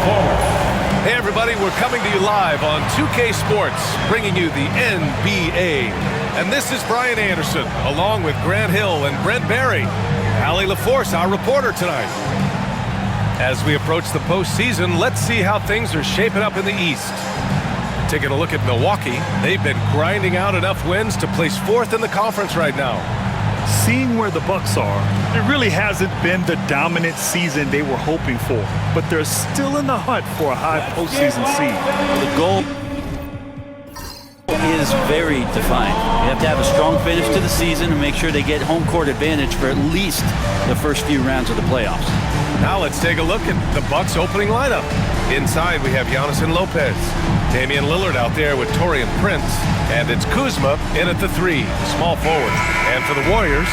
Hey everybody, we're coming to you live on 2K Sports, bringing you the NBA. And this is Brian Anderson, along with Grant Hill and Brent Barry. Allie LaForce, our reporter tonight. As we approach the postseason, let's see how things are shaping up in the East. Taking a look at Milwaukee, they've been grinding out enough wins to place fourth in the conference right now. Seeing where the Bucks are, it really hasn't been the dominant season they were hoping for, but they're still in the hunt for a high postseason seed. The goal is very defined. You have to have a strong finish to the season and make sure they get home court advantage for at least the first few rounds of the playoffs. Now let's take a look at the Bucks opening lineup. Inside we have Giannis and Lopez. Damian Lillard out there with Taurean Prince. And it's Kuzma in at the 3, small forward. And for the Warriors,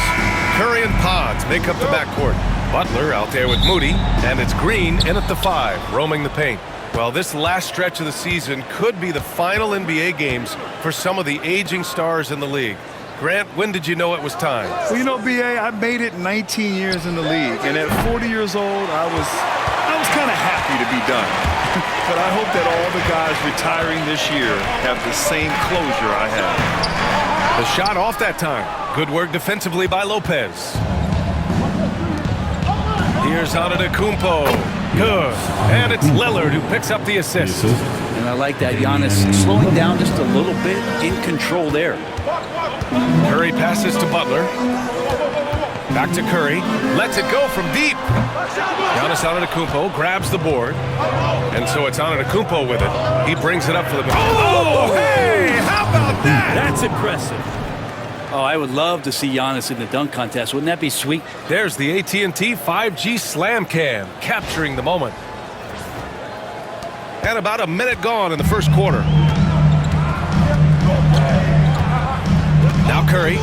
Curry and Pods make up the backcourt. Butler out there with Moody. And it's Green in at the 5, roaming the paint. Well, this last stretch of the season could be the final NBA games for some of the aging stars in the league. Grant, when did you know it was time? Well, you know, B.A., I made it 19 years in the league, and at 40 years old, I was kind of happy to be done. But I hope that all the guys retiring this year have the same closure I have. The shot off that time. Good work defensively by Lopez. Here's Antetokounmpo. Good. And it's Lillard who picks up the assist. And I like that Giannis slowing down just a little bit, in control there. Curry passes to Butler. Back to Curry. Lets it go from deep. Giannis Antetokounmpo grabs the board. And so it's Antetokounmpo with it. He brings it up for the... Oh, hey! How about that? That's impressive. Oh, I would love to see Giannis in the dunk contest. Wouldn't that be sweet? There's the AT&T 5G Slam Cam, capturing the moment. And about a minute gone in the first quarter. Now Curry,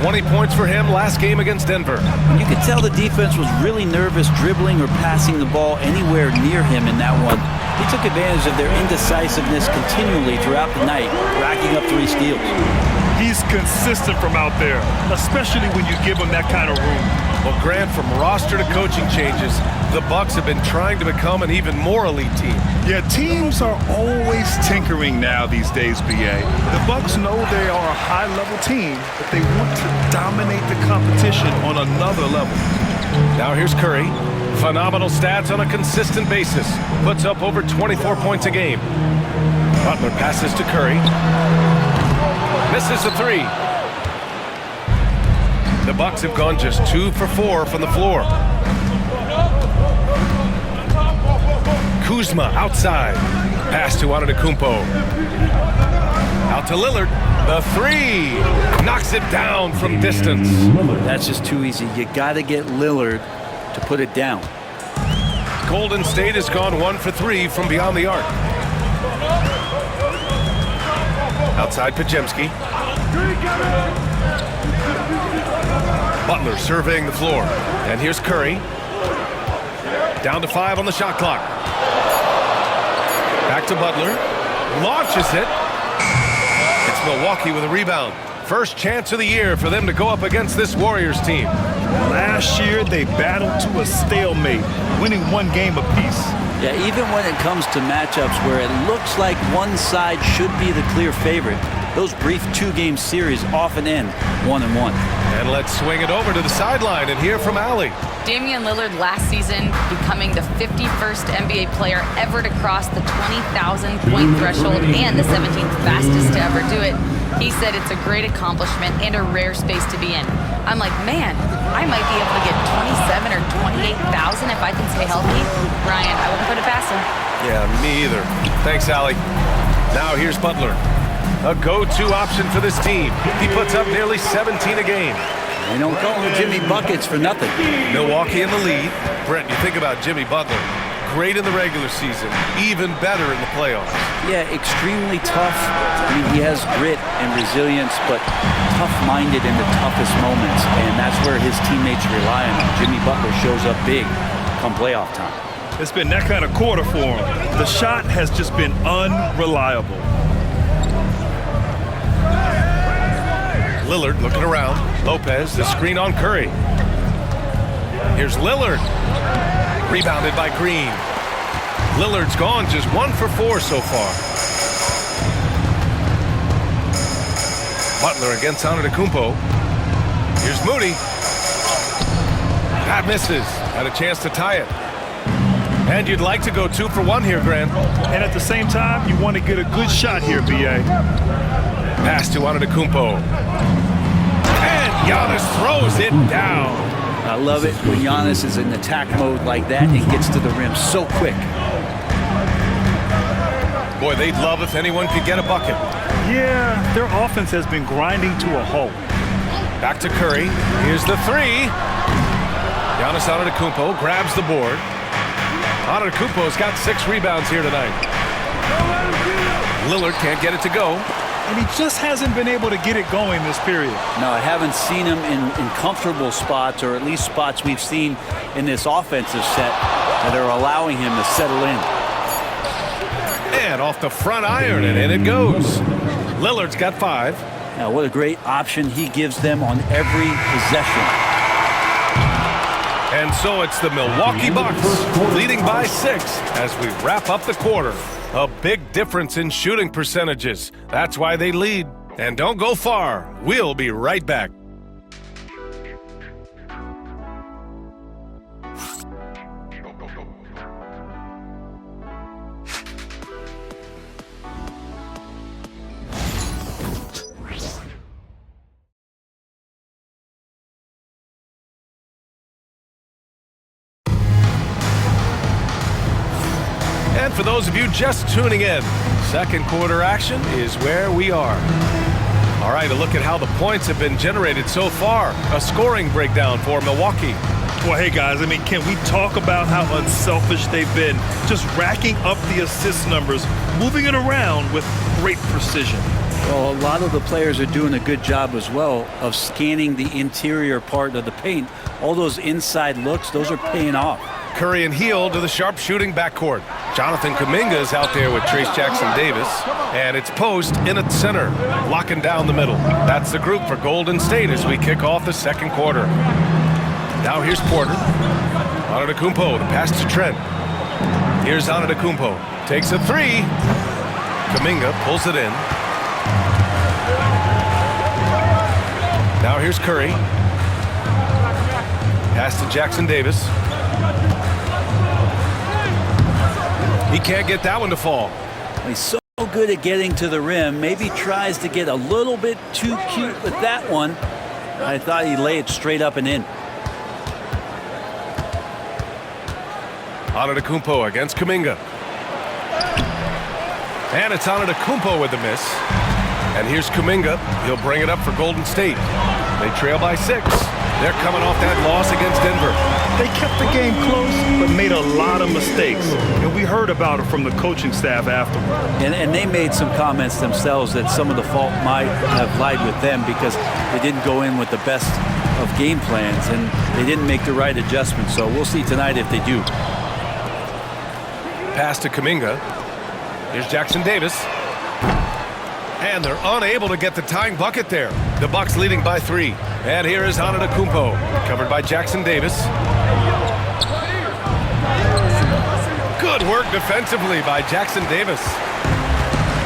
20 points for him last game against Denver. You could tell the defense was really nervous dribbling or passing the ball anywhere near him in that one. He took advantage of their indecisiveness continually throughout the night, racking up 3 steals. He's consistent from out there, especially when you give him that kind of room. Well, Grant, from roster to coaching changes, the Bucks have been trying to become an even more elite team. Yeah, teams are always tinkering now these days, B.A. The Bucks know they are a high-level team, but they want to dominate the competition on another level. Now here's Curry. Phenomenal stats on a consistent basis. Puts up over 24 points a game. Butler passes to Curry. Misses the 3. The Bucks have gone just 2 for 4 from the floor. Kuzma outside. Pass to Antetokounmpo. Out to Lillard. The 3. Knocks it down from distance. That's just too easy. You got to get Lillard to put it down. Golden State has gone 1 for 3 from beyond the arc. Outside Podziemski. Butler surveying the floor. And here's Curry. Down to 5 on the shot clock. Back to Butler. Launches it. It's Milwaukee with a rebound. First chance of the year for them to go up against this Warriors team. Last year, they battled to a stalemate, winning 1 game apiece. Yeah, even when it comes to matchups where it looks like one side should be the clear favorite, those brief 2-game series often end 1-1. And let's swing it over to the sideline and hear from Allie. Damian Lillard last season becoming the 51st NBA player ever to cross the 20,000-point threshold and the 17th fastest to ever do it. He said it's a great accomplishment and a rare space to be in. I'm like, man, I might be able to get 27 or 28,000 if I can stay healthy. Ryan, I wouldn't put it past him. Yeah, me either. Thanks, Allie. Now here's Butler. A go-to option for this team. He puts up nearly 17 a game. They don't call him Jimmy Buckets for nothing. Milwaukee in the lead. Brent, you think about Jimmy Butler. Great in the regular season, even better in the playoffs. Yeah, extremely tough. I mean, he has grit and resilience, but tough-minded in the toughest moments, and that's where his teammates rely on him. Jimmy Butler shows up big come playoff time. It's been that kind of quarter for him. The shot has just been unreliable. Lillard looking around. Lopez, the screen on Curry. Here's Lillard. Rebounded by Green. Lillard's gone just 1 for 4 so far. Butler against Antetokounmpo. Here's Moody. That misses. Had a chance to tie it. And you'd like to go 2 for 1 here, Grant. And at the same time, you want to get a good shot here, B.A. Pass to Antetokounmpo. And Giannis throws it down. I love it when Giannis is in attack mode like that and gets to the rim so quick. Boy, they'd love if anyone could get a bucket. Yeah, their offense has been grinding to a halt. Back to Curry. Here's the 3. Giannis Antetokounmpo grabs the board. Antetokounmpo's got 6 rebounds here tonight. Lillard can't get it to go. And he just hasn't been able to get it going this period. No, I haven't seen him in comfortable spots, or at least spots we've seen in this offensive set that are allowing him to settle in. And off the front iron, and in it goes. Lillard's got 5. Now, what a great option he gives them on every possession. And so it's the Milwaukee Bucks leading by 6 as we wrap up the quarter. A big difference in shooting percentages. That's why they lead. And don't go far. We'll be right back. And for those of you just tuning in, second quarter action is where we are. All right, a look at how the points have been generated so far. A scoring breakdown for Milwaukee. Well, hey, guys, I mean, can we talk about how unselfish they've been? Just racking up the assist numbers, moving it around with great precision. Well, a lot of the players are doing a good job as well of scanning the interior part of the paint. All those inside looks, those are paying off. Curry and Hield to the sharp-shooting backcourt. Jonathan Kuminga is out there with Trayce Jackson-Davis. And it's Post in at center, locking down the middle. That's the group for Golden State as we kick off the second quarter. Now here's Porter. Antetokounmpo, the pass to Trent. Here's Antetokounmpo. Takes a 3. Kuminga pulls it in. Now here's Curry. Pass to Jackson-Davis. He can't get that one to fall. He's so good at getting to the rim. Maybe tries to get a little bit too cute with that one. I thought he'd lay it straight up and in. Antetokounmpo against Kuminga. And it's Antetokounmpo with the miss. And here's Kuminga. He'll bring it up for Golden State. They trail by 6. They're coming off that loss against Denver. They kept the game close, but made a lot of mistakes. And we heard about it from the coaching staff afterward. And they made some comments themselves that some of the fault might have lied with them because they didn't go in with the best of game plans and they didn't make the right adjustments. So we'll see tonight if they do. Pass to Kuminga. Here's Jackson-Davis. And they're unable to get the tying bucket there. The Bucks leading by 3. And here is Antetokounmpo, covered by Jackson-Davis. Good work defensively by Jackson-Davis.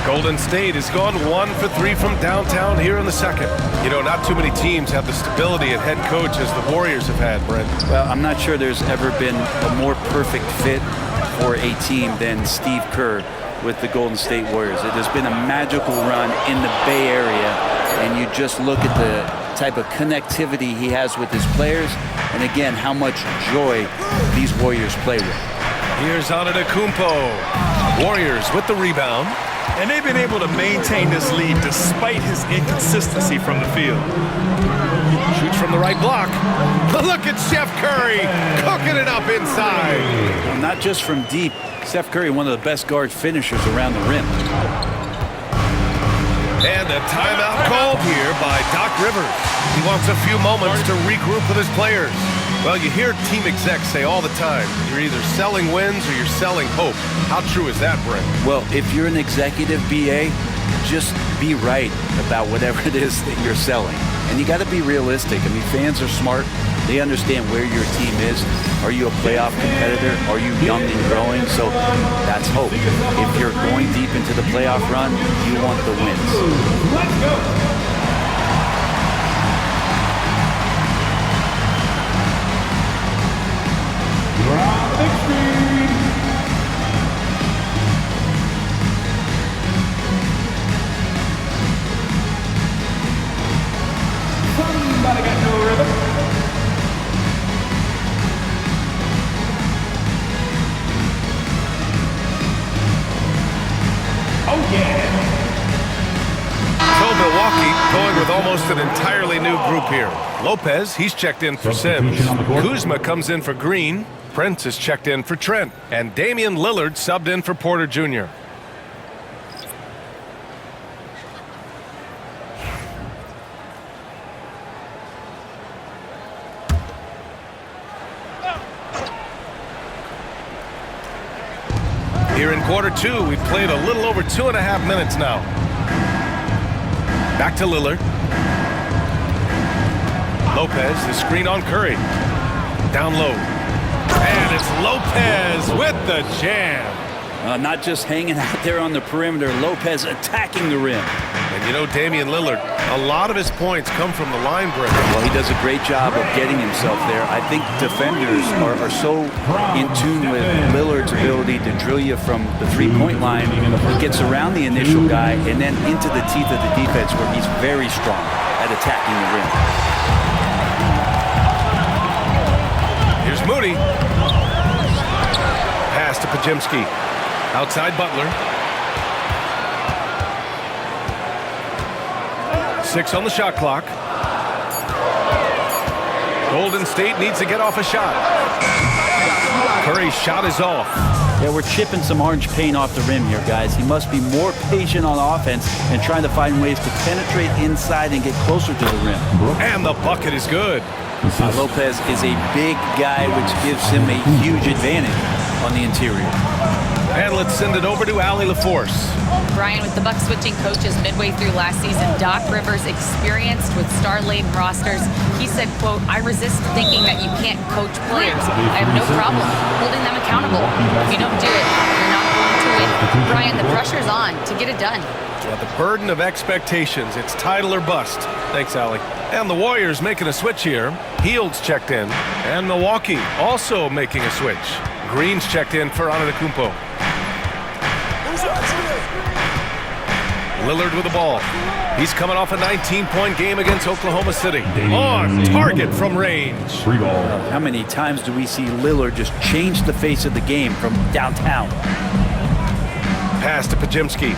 Golden State has gone 1 for 3 from downtown here in the second. You know, not too many teams have the stability and head coach as the Warriors have had, Brent. Well, I'm not sure there's ever been a more perfect fit for a team than Steve Kerr with the Golden State Warriors. It has been a magical run in the Bay Area, and you just look at the type of connectivity he has with his players, and again, how much joy these Warriors play with. Here's Antetokounmpo. Warriors with the rebound. And they've been able to maintain this lead despite his inconsistency from the field. Shoots from the right block. Look at Steph Curry cooking it up inside. Well, not just from deep. Steph Curry, one of the best guard finishers around the rim. And a timeout called here by Doc Rivers. He wants a few moments to regroup with his players. Well, you hear team execs say all the time, you're either selling wins or you're selling hope. How true is that, Brent? Well, if you're an executive BA, just be right about whatever it is that you're selling. And you got to be realistic. I mean, fans are smart. They understand where your team is. Are you a playoff competitor? Are you young and growing? So that's hope. If you're going deep into the playoff run, you want the wins. Let's go. From 16. Somebody got no rhythm. Oh yeah. So Milwaukee going with almost an entirely new group here. Lopez, he's checked in for Sims. Kuzma comes in for Green. Prince is checked in for Trent. And Damian Lillard subbed in for Porter Jr. Here in quarter two, we've played a little over 2.5 minutes now. Back to Lillard. Lopez, the screen on Curry. Down low. And it's Lopez with the jam. Not just hanging out there on the perimeter, Lopez attacking the rim. And you know, Damian Lillard, a lot of his points come from the line break. Well, he does a great job of getting himself there. I think defenders are so in tune with Lillard's ability to drill you from the three-point line. He gets around the initial guy and then into the teeth of the defense where he's very strong at attacking the rim. Here's Moody. Pass to Podziemski. Outside Butler. 6 on the shot clock. Golden State needs to get off a shot. Curry's shot is off. Yeah, we're chipping some orange paint off the rim here, guys. He must be more patient on offense and trying to find ways to penetrate inside and get closer to the rim. And the bucket is good. Lopez is a big guy, which gives him a huge advantage on the interior. And let's send it over to Allie LaForce. Brian, with the Bucks switching coaches midway through last season, Doc Rivers, experienced with star-laden rosters, he said, quote, "I resist thinking that you can't coach players. I have no problem holding them accountable. If you don't do it, you're not going to win." Brian, the pressure's on to get it done. Yeah, the burden of expectations. It's title or bust. Thanks, Allie. And the Warriors making a switch here. Hields checked in. And Milwaukee also making a switch. Green's checked in for Antetokounmpo. Lillard with the ball. He's coming off a 19-point game against Oklahoma City. On target from range. Free ball. How many times do we see Lillard just change the face of the game from downtown? Pass to Podziemski.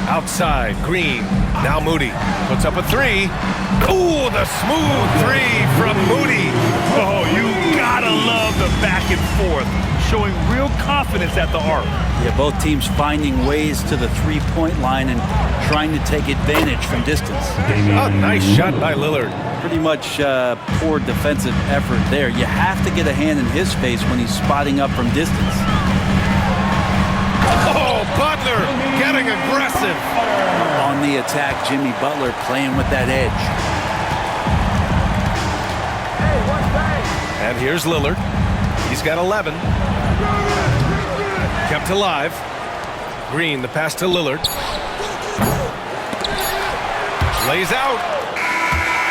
Outside, Green. Now Moody puts up a three. Ooh, the smooth three from Moody. Oh, you gotta love the back and forth, showing real confidence at the arc. Yeah, both teams finding ways to the three-point line and trying to take advantage from distance. A nice shot by Lillard. Pretty much poor defensive effort there. You have to get a hand in his face when he's spotting up from distance. Oh, Butler getting aggressive. On the attack, Jimmy Butler playing with that edge. And here's Lillard. He's got 11. Kept alive. Green, the pass to Lillard. Lays out.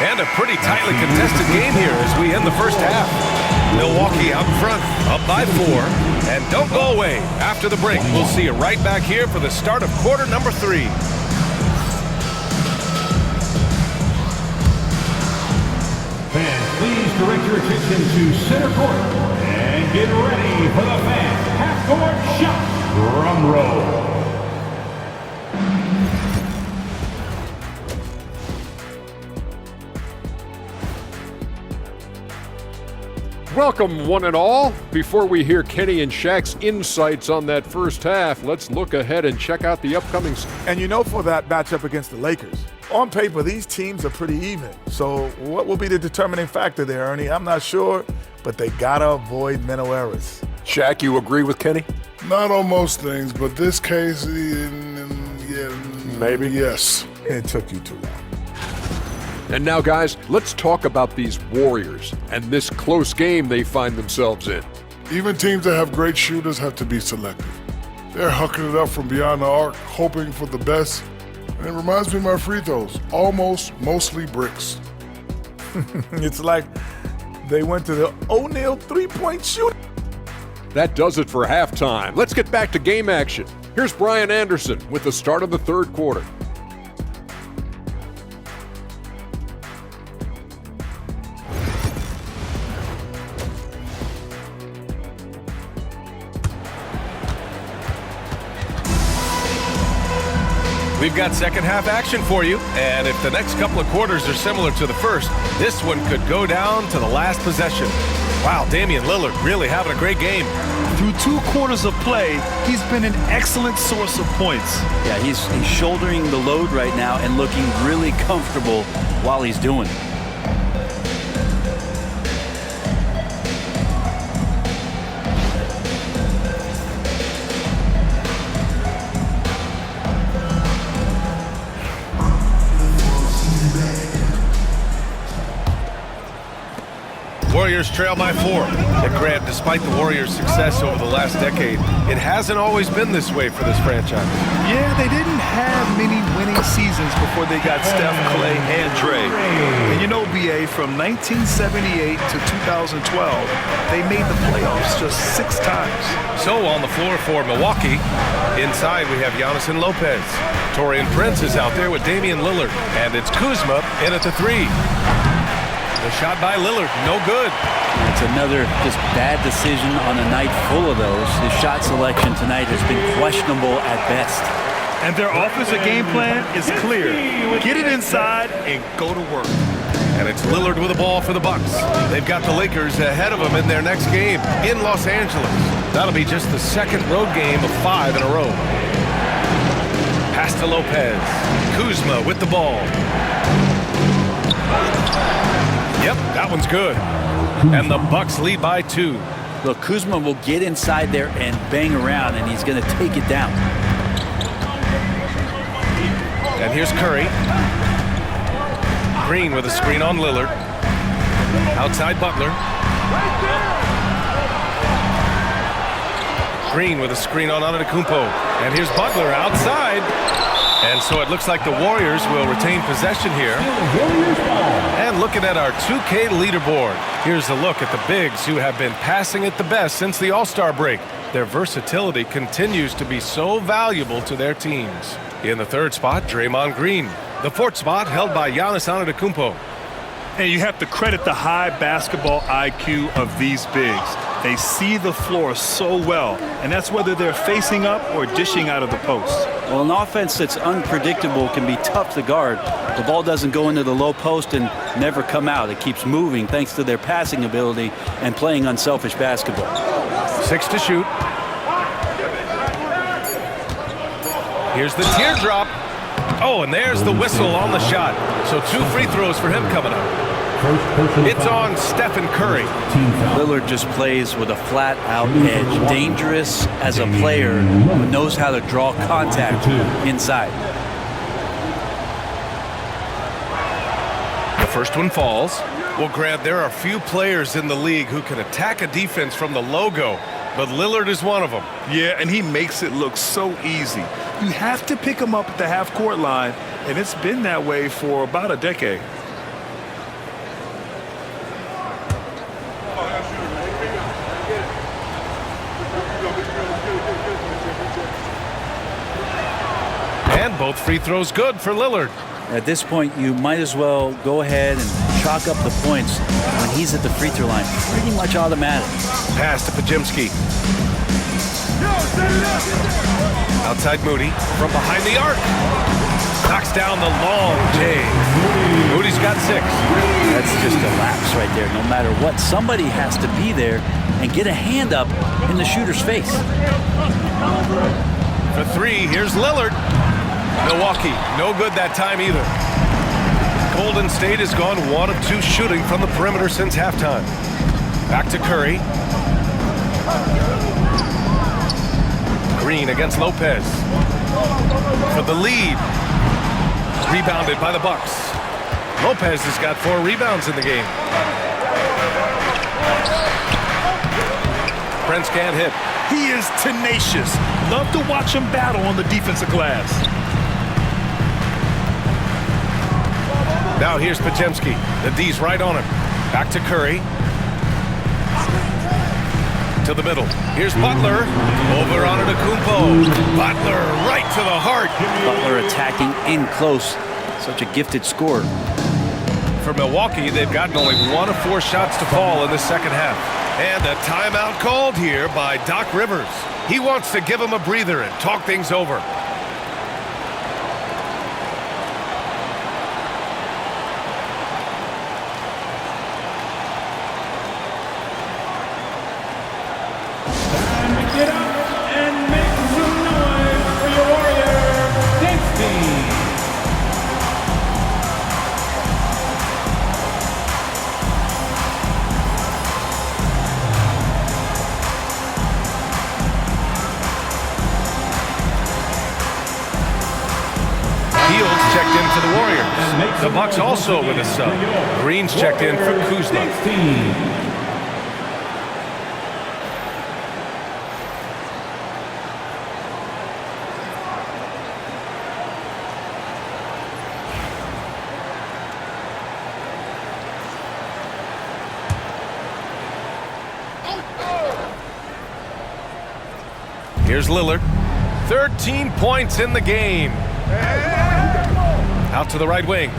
And a pretty tightly contested game here as we end the first half. Milwaukee out front, up by 4. And don't go away. After the break, we'll see you right back here for the start of quarter number 3. Fans, please direct your attention to center court and get ready for the fans half-court shot. Drum roll. Welcome, one and all. Before we hear Kenny and Shaq's insights on that first half, let's look ahead and check out the upcoming. And you know, for that matchup against the Lakers, on paper, these teams are pretty even. So what will be the determining factor there, Ernie? I'm not sure, but they gotta avoid mental errors. Shaq, you agree with Kenny? Not on most things, but this case, yeah, maybe. Yes. It took you too long. And now, guys, let's talk about these Warriors and this close game they find themselves in. Even teams that have great shooters have to be selective. They're hucking it up from beyond the arc, hoping for the best. And it reminds me of my free throws, almost mostly bricks. It's like they went to the O'Neal three-point shooting. That does it for halftime. Let's get back to game action. Here's Brian Anderson with the start of the third quarter. We've got second half action for you, and if the next couple of quarters are similar to the first, this one could go down to the last possession. Wow, Damian Lillard really having a great game. Through 2 quarters of play, he's been an excellent source of points. Yeah, he's shouldering the load right now and looking really comfortable while he's doing it. Warriors trail by 4. And Grant, despite the Warriors' success over the last decade, it hasn't always been this way for this franchise. Yeah, they didn't have many winning seasons before they got Steph, Clay, and Dre. And you know, BA, from 1978 to 2012, they made the playoffs just 6 times. So on the floor for Milwaukee, inside we have Giannis and Lopez. Taurean Prince is out there with Damian Lillard, and it's Kuzma in at the 3. The shot by Lillard, no good. It's another just bad decision on a night full of those. His shot selection tonight has been questionable at best. And their offensive game plan is clear. Get it inside and go to work. And it's Lillard with the ball for the Bucks. They've got the Lakers ahead of them in their next game in Los Angeles. That'll be just the second road game of 5 in a row. Pass to Lopez. Kuzma with the ball. Yep, that one's good. And the Bucks lead by 2. Look, Kuzma will get inside there and bang around, and he's going to take it down. And here's Curry. Green with a screen on Lillard. Outside Butler. Green with a screen on Antetokounmpo. And here's Butler outside. And so it looks like the Warriors will retain possession here. And looking at our 2K leaderboard, here's a look at the bigs who have been passing it the best since the All-Star break. Their versatility continues to be so valuable to their teams. In the 3rd spot, Draymond Green. The 4th spot held by Giannis Antetokounmpo. And you have to credit the high basketball IQ of these bigs. They see the floor so well, and that's whether they're facing up or dishing out of the post. Well, an offense that's unpredictable can be tough to guard. The ball doesn't go into the low post and never come out. It keeps moving thanks to their passing ability and playing unselfish basketball. 6 to shoot. Here's the teardrop. Oh, and there's the whistle on the shot. So 2 free throws for him coming up. It's on Stephen Curry. Lillard just plays with a flat-out edge. Dangerous as a player who knows how to draw contact inside. The first one falls. Well, Grant, there are few players in the league who can attack a defense from the logo, but Lillard is one of them. Yeah, and he makes it look so easy. You have to pick him up at the half-court line, and it's been that way for about a decade. And both free throws good for Lillard. At this point, you might as well go ahead and chalk up the points when he's at the free throw line. Pretty much automatic. Pass to Podziemski. Outside Moody from behind the arc. Knocks down the long J. Moody's got 6. That's just a lapse right there. No matter what, somebody has to be there and get a hand up in the shooter's face. For 3, here's Lillard. Milwaukee, no good that time either. Golden State has gone 1 of 2 shooting from the perimeter since halftime. Back to Curry. Green against Lopez. For the lead. Rebounded by the Bucks. Lopez has got 4 rebounds in the game. Prince can't hit. He is tenacious. Love to watch him battle on the defensive glass. Now here's Podziemski. The D's right on him. Back to Curry. To the middle. Here's Butler. Over on Antetokounmpo. Butler right to the heart. Butler attacking in close. Such a gifted scorer. For Milwaukee, they've gotten only 1 of 4 shots to fall in the second half. And a timeout called here by Doc Rivers. He wants to give him a breather and talk things over. Get up and make some noise for your Warrior, Dixie. Fields checked in for the Warriors. The Bucks also with a sub. Green's checked in for Kuzma. 16. Here's Lillard. 13 points in the game. Out to the right wing.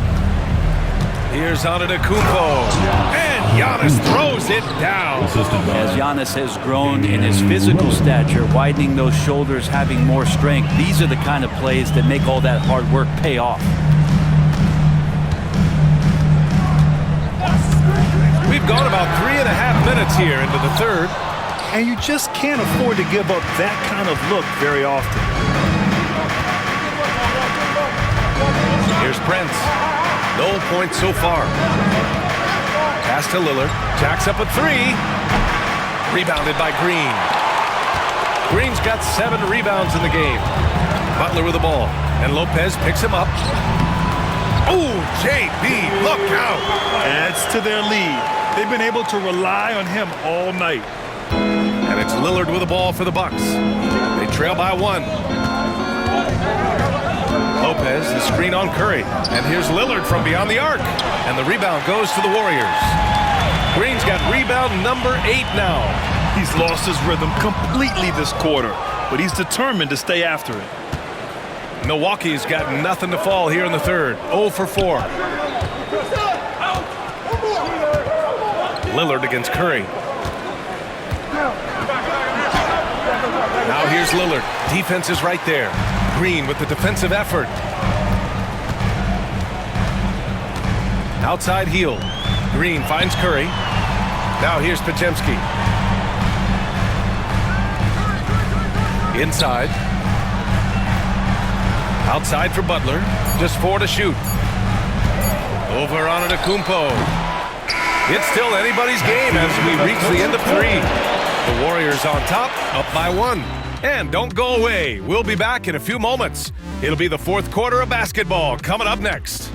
Here's Antetokounmpo. And Giannis throws it down. As Giannis has grown in his physical stature, widening those shoulders, having more strength, these are the kind of plays that make all that hard work pay off. We've gone about 3.5 minutes here into the third. And you just can't afford to give up that kind of look very often. Here's Prince. No points so far. Pass to Lillard. Jacks up a 3. Rebounded by Green. Green's got 7 rebounds in the game. Butler with the ball. And Lopez picks him up. Oh, JB, look out. Adds to their lead. They've been able to rely on him all night. And it's Lillard with the ball for the Bucks. They trail by 1. Lopez, the screen on Curry. And here's Lillard from beyond the arc. And the rebound goes to the Warriors. Green's got rebound number 8 now. He's lost his rhythm completely this quarter, but he's determined to stay after it. Milwaukee's got nothing to fall here in the third. 0 for 4. Lillard against Curry. Now here's Lillard. Defense is right there. Green with the defensive effort. Outside heel. Green finds Curry. Now here's Podziemski. Inside. Outside for Butler. Just 4 to shoot. Over on Antetokounmpo. It's still anybody's game as we reach the end of 3. The Warriors on top, up by 1. And don't go away. We'll be back in a few moments. It'll be the fourth quarter of basketball coming up next.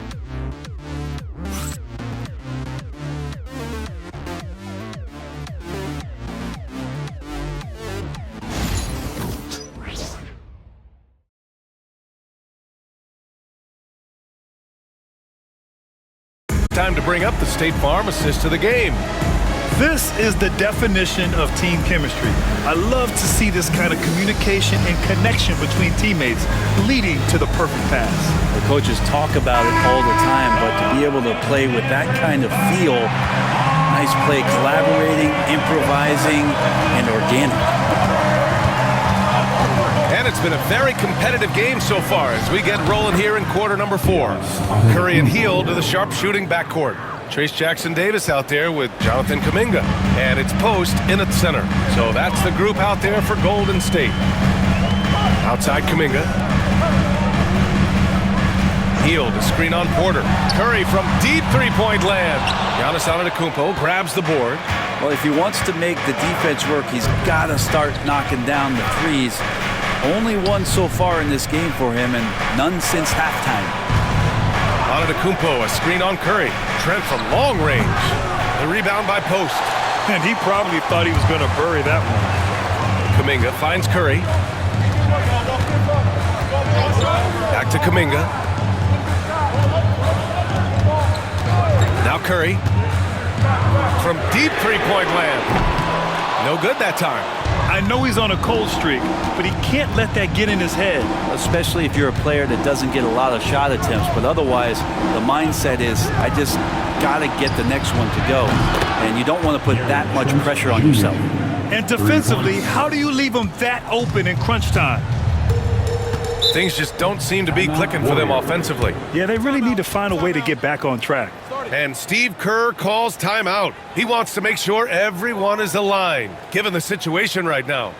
Time to bring up the State Farm assist to the game. This is the definition of team chemistry. I love to see this kind of communication and connection between teammates leading to the perfect pass. The coaches talk about it all the time, but to be able to play with that kind of feel, nice play, collaborating, improvising, and organic. And it's been a very competitive game so far as we get rolling here in quarter number 4. Curry and Hield to the sharpshooting backcourt. Trace Jackson-Davis out there with Jonathan Kuminga. And it's Post in at center. So that's the group out there for Golden State. Outside Kuminga. Hield, a screen on Porter. Curry from deep three-point land. Giannis Antetokounmpo grabs the board. Well, if he wants to make the defense work, he's got to start knocking down the threes. Only one so far in this game for him, and none since halftime. Antetokounmpo, a screen on Curry. Trent from long range. The rebound by Post. And he probably thought he was going to bury that one. Kuminga finds Curry. Back to Kuminga. Now Curry. From deep three-point land. No good that time. I know he's on a cold streak, but he can't let that get in his head. Especially if you're a player that doesn't get a lot of shot attempts. But otherwise, the mindset is, I just got to get the next one to go. And you don't want to put that much pressure on yourself. And defensively, how do you leave him that open in crunch time? Things just don't seem to be clicking for them offensively. Yeah, they really need to find a way to get back on track. And Steve Kerr calls timeout. He wants to make sure everyone is aligned, given the situation right now.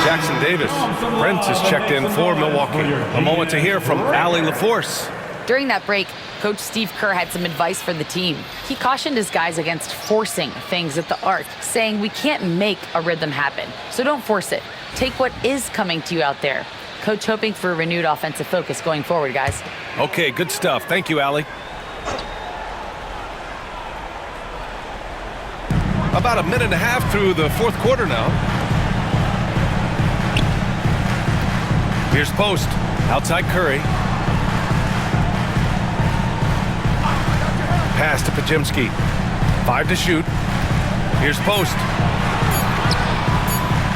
Jackson Davis. Brent is checked in for Milwaukee. A moment to hear from Allie LaForce. During that break, Coach Steve Kerr had some advice for the team. He cautioned his guys against forcing things at the arc, saying we can't make a rhythm happen, so don't force it. Take what is coming to you out there. Coach hoping for a renewed offensive focus going forward, guys. Okay, good stuff. Thank you, Allie. About a minute and a half through the fourth quarter now. Here's Post, outside Curry. Pass to Podziemski. 5 to shoot. Here's Post.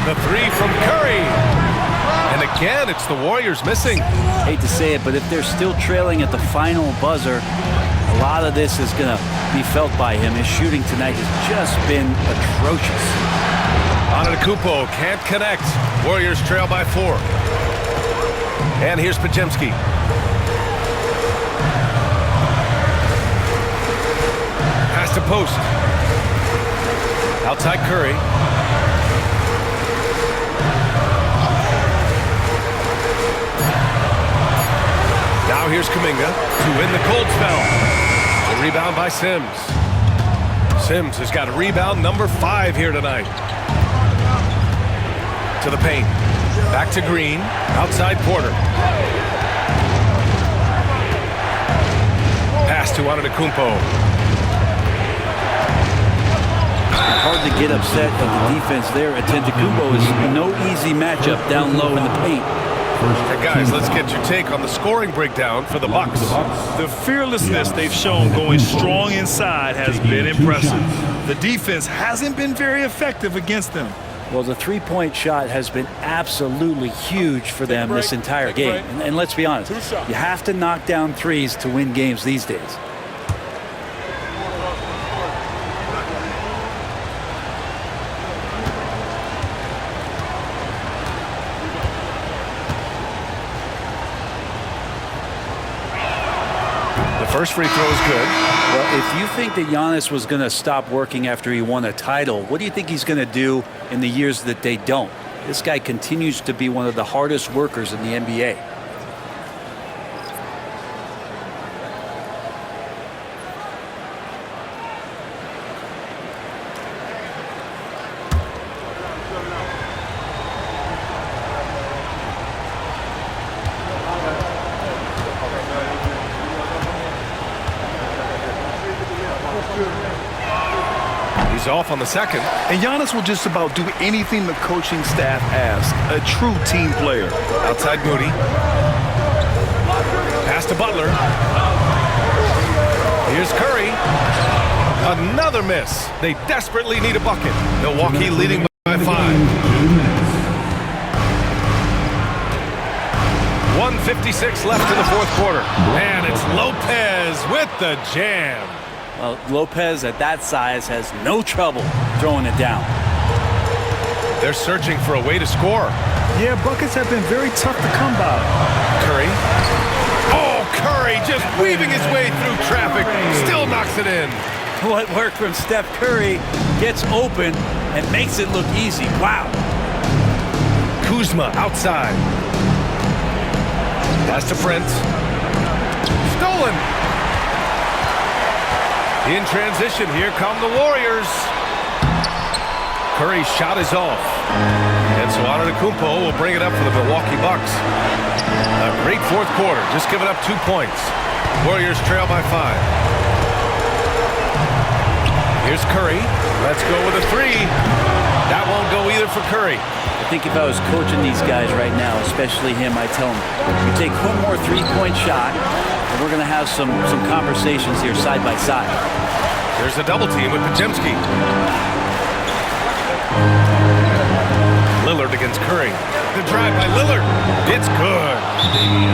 The three from Curry. And again, it's the Warriors missing. Hate to say it, but if they're still trailing at the final buzzer, a lot of this is going to be felt by him. His shooting tonight has just been atrocious. Antetokounmpo can't connect. Warriors trail by 4. And here's Podziemski. Pass to Post. Outside Curry. Now here's Kuminga to win the cold spell. The rebound by Sims. Sims has got a rebound number 5 here tonight. To the paint. Back to Green. Outside Porter. Pass to Antetokounmpo. Hard to get upset at the defense there. Antetokounmpo is no easy matchup down low in the paint. Hey guys, let's get your take on the scoring breakdown for the Bucks. The fearlessness they've shown going strong inside has been impressive. The defense hasn't been very effective against them. Well, the three-point shot has been absolutely huge for them this entire game. And let's be honest, you have to knock down threes to win games these days. First free throw is good. Well, if you think that Giannis was going to stop working after he won a title, what do you think he's going to do in the years that they don't? This guy continues to be one of the hardest workers in the NBA. He's off on the second. And Giannis will just about do anything the coaching staff asks. A true team player. Outside Moody. Pass to Butler. Here's Curry. Another miss. They desperately need a bucket. Milwaukee leading by 5. 1:56 left in the fourth quarter. And it's Lopez with the jam. Well, Lopez at that size has no trouble throwing it down. They're searching for a way to score. Yeah, buckets have been very tough to come by. Curry. Oh, Curry just weaving his way through traffic. Still knocks it in. What worked from Steph Curry gets open and makes it look easy. Wow. Kuzma outside. Pass to Prince. Stolen. In transition, here come the Warriors. Curry's shot is off. And so Antetokounmpo will bring it up for the Milwaukee Bucks. A great fourth quarter, just giving up 2 points. Warriors trail by 5. Here's Curry. Let's go with a 3. That won't go either for Curry. I think if I was coaching these guys right now, especially him, I tell him, you take one more three-point shot, and we're going to have some conversations here side by side. There's a double team with Podziemski. Lillard against Curry. The drive by Lillard. It's good.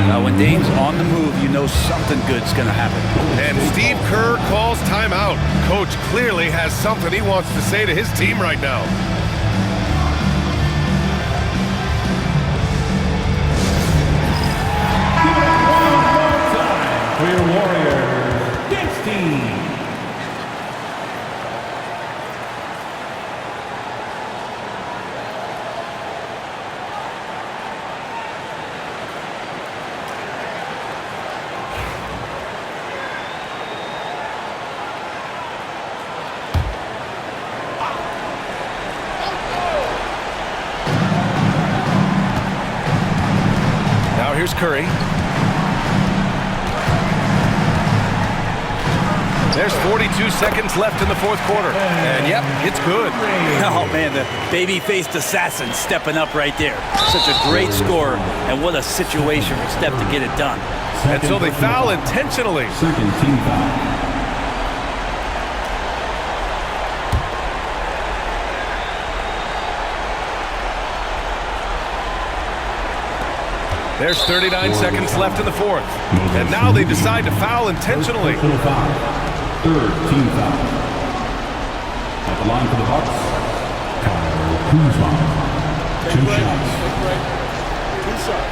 Now, when Dame's on the move, you know something good's going to happen. And Steve Kerr calls timeout. Coach clearly has something he wants to say to his team right now. For your Warriors, dance team. Now here's Curry. There's 42 seconds left in the fourth quarter. And yep, it's good. Oh, man, the baby-faced assassin stepping up right there. Such a great score, and what a situation for Steph to get it done. And so they foul intentionally. Second team foul. There's 39 seconds left in the fourth. And now they decide to foul intentionally. Third team foul. At the line for the Bucks, Kyle Kuzma. 2 shots. 2 shots.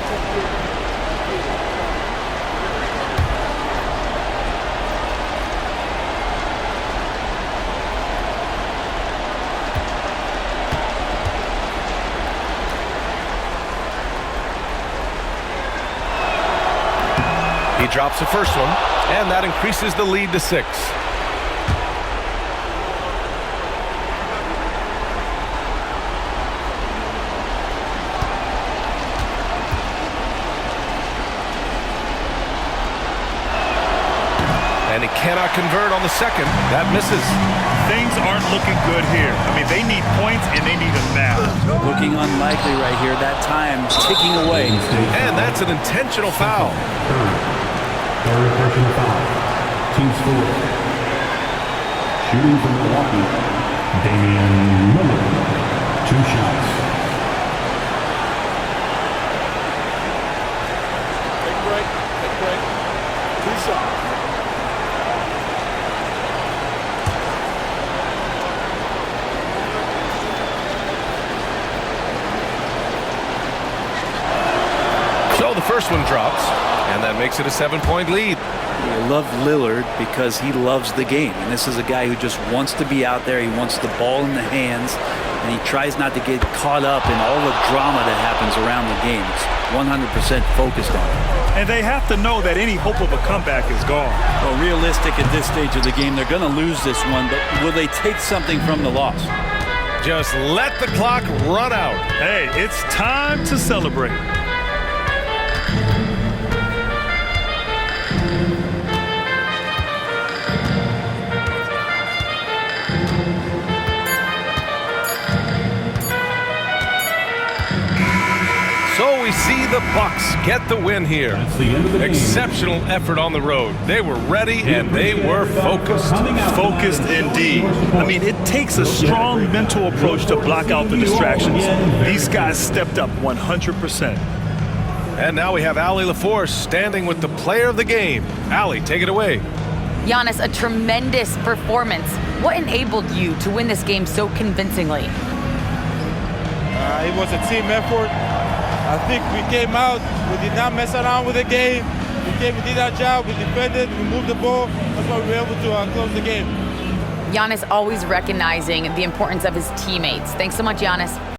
He drops the first one, and that increases the lead to 6. And he cannot convert on the second. That misses. Things aren't looking good here. I mean, they need points, and they need them now. Looking unlikely right here. That time ticking away. And that's an intentional foul. Third personal foul. Team score. Shooting from Milwaukee, Damian Lillard. 2 shots. Take break. 2 shots. So the first one drops, and that makes it a 7-point lead. I love Lillard because he loves the game. And this is a guy who just wants to be out there. He wants the ball in the hands, and he tries not to get caught up in all the drama that happens around the game. It's 100% focused on it. And they have to know that any hope of a comeback is gone. Well, realistic at this stage of the game, they're going to lose this one, but will they take something from the loss? Just let the clock run out. Hey, it's time to celebrate. So we see the Bucks get the win here. That's the end of the game. Exceptional effort on the road. They were ready and they were focused. Focused indeed. I mean, it takes a strong mental approach to block out the distractions. These guys stepped up 100%. And now we have Allie LaForce standing with the player of the game. Allie, take it away. Giannis, a tremendous performance. What enabled you to win this game so convincingly? It was a team effort. I think we came out, we did not mess around with the game. We did our job, we defended, we moved the ball. That's why we were able to close the game. Giannis always recognizing the importance of his teammates. Thanks so much, Giannis.